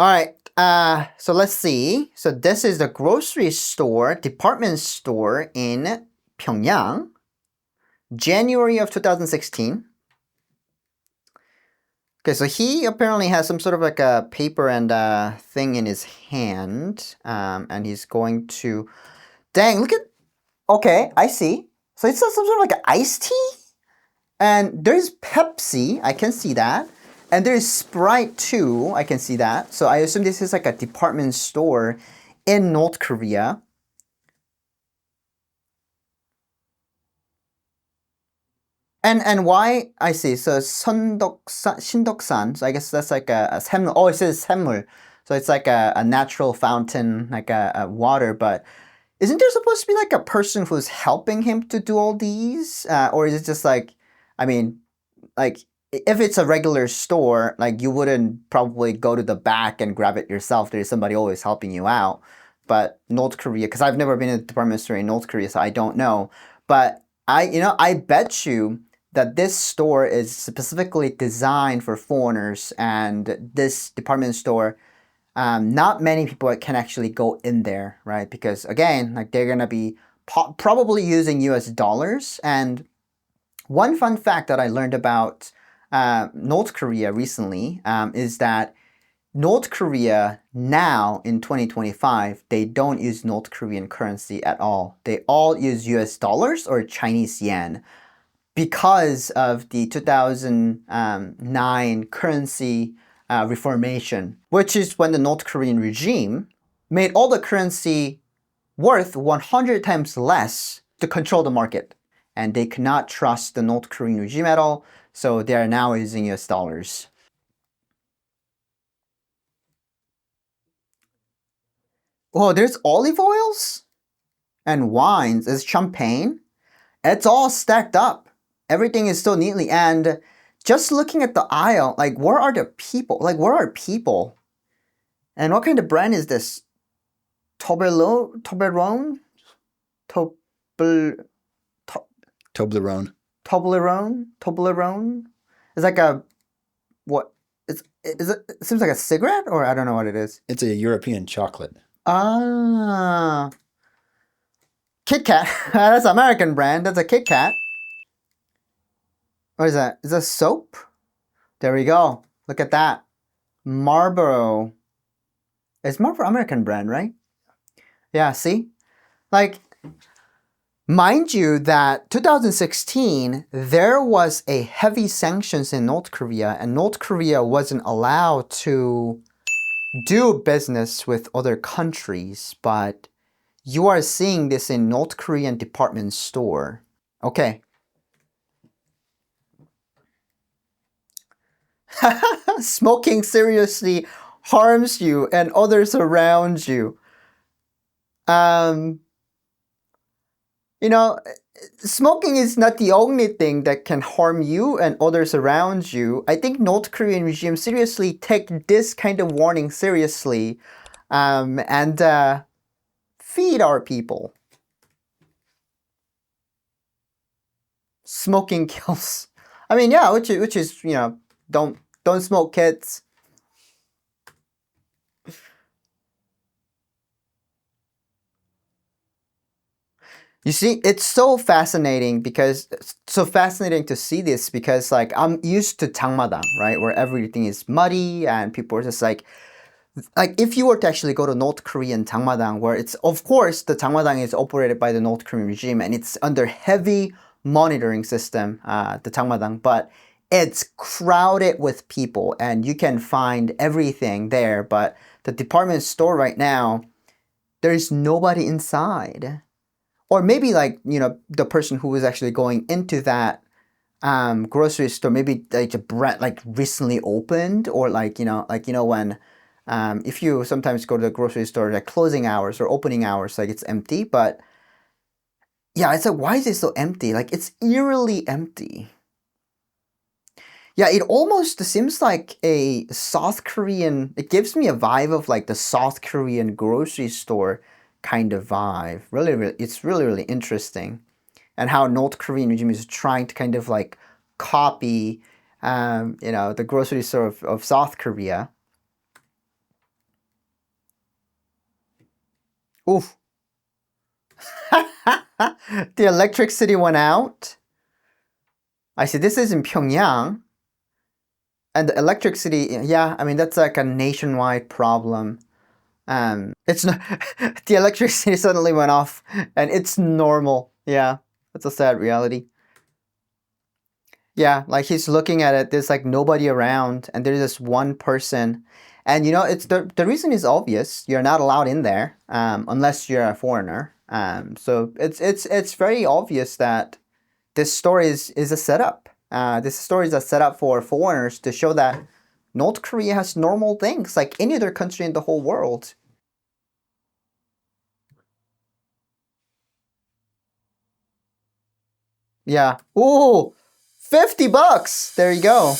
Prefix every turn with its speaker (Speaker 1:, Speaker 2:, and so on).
Speaker 1: All right. So let's see. So this is the grocery store, department store in Pyongyang, January of 2016. Okay, so he apparently has some sort of like a paper and thing in his hand, and he's going to. Dang! Look at. Okay, I see. So it's some sort of like an iced tea, and there's Pepsi. I can see that. And there's Sprite too. I can see that. So I assume this is like a department store in North Korea. And why I see. So Sundoksan, Shindoksan. So I guess that's like a 샘물. Oh, it says 샘물. So it's like a natural fountain, like a water. But isn't there supposed to be like a person who's helping him to do all these? Or is it just like, I mean, like if it's a regular store, like you wouldn't probably go to the back and grab it yourself. There's somebody always helping you out. But North Korea, because I've never been in a department store in North Korea, so I don't know. But I bet you that this store is specifically designed for foreigners, and this department store, not many people can actually go in there, right? Because again, like they're gonna be probably using U.S. dollars. And one fun fact that I learned about North Korea recently is that North Korea now in 2025, they don't use North Korean currency at all. They all use US dollars or Chinese yen because of the 2009 currency reformation, which is when the North Korean regime made all the currency worth 100 times less to control the market. And they cannot trust the North Korean regime at all, so they are now using US dollars. Oh, there's olive oils and wines. There's champagne. It's all stacked up. Everything is so neatly. And just looking at the aisle, like where are the people? Like where are people? And what kind of brand is this? Toblerone? Toblerone?
Speaker 2: Toblerone.
Speaker 1: Toblerone? It's like a what? It seems like a cigarette, or I don't know what it is.
Speaker 2: It's a European chocolate.
Speaker 1: Ah, Kit Kat. That's an American brand. That's a Kit Kat. What is that? Is that soap? There we go. Look at that. Marlboro. It's Marlboro American brand, right? Yeah, see? Like, mind you that 2016, there was a heavy sanctions in North Korea, and North Korea wasn't allowed to do business with other countries, but you are seeing this in North Korean department store. Okay. Smoking seriously harms you and others around you. Um, you know, smoking is not the only thing that can harm you and others around you. I think North Korean regime seriously take this kind of warning seriously, and feed our people. Smoking kills. I mean, yeah, which is don't smoke, kids. You see, it's so fascinating because it's so fascinating to see this because like I'm used to Changmadang, right, where everything is muddy and people are just like if you were to actually go to North Korean Changmadang, where it's of course the Changmadang is operated by the North Korean regime and it's under heavy monitoring system, the Changmadang, but it's crowded with people and you can find everything there. But the department store right now, there is nobody inside. Or maybe like the person who was actually going into that grocery store, maybe like a brand like recently opened, or like when if you sometimes go to the grocery store like closing hours or opening hours, like it's empty. But yeah, it's like, why is it so empty? Like it's eerily empty. Yeah, it almost seems like a South Korean. It gives me a vibe of like the South Korean grocery store kind of vibe. Really, it's really interesting, and how North Korean regime is trying to kind of like copy, the grocery store of South Korea. Oof. The electricity went out. I see. This is in Pyongyang. And the electricity, yeah, I mean, that's like a nationwide problem. It's not, the electricity suddenly went off and it's normal. Yeah, that's a sad reality. Yeah, like he's looking at it, there's like nobody around and there's this one person. And you know, it's the reason is obvious. You're not allowed in there unless you're a foreigner. So it's very obvious that this story is a setup. This story is a setup for foreigners to show that North Korea has normal things like any other country in the whole world. Yeah. Ooh, $50. There you go.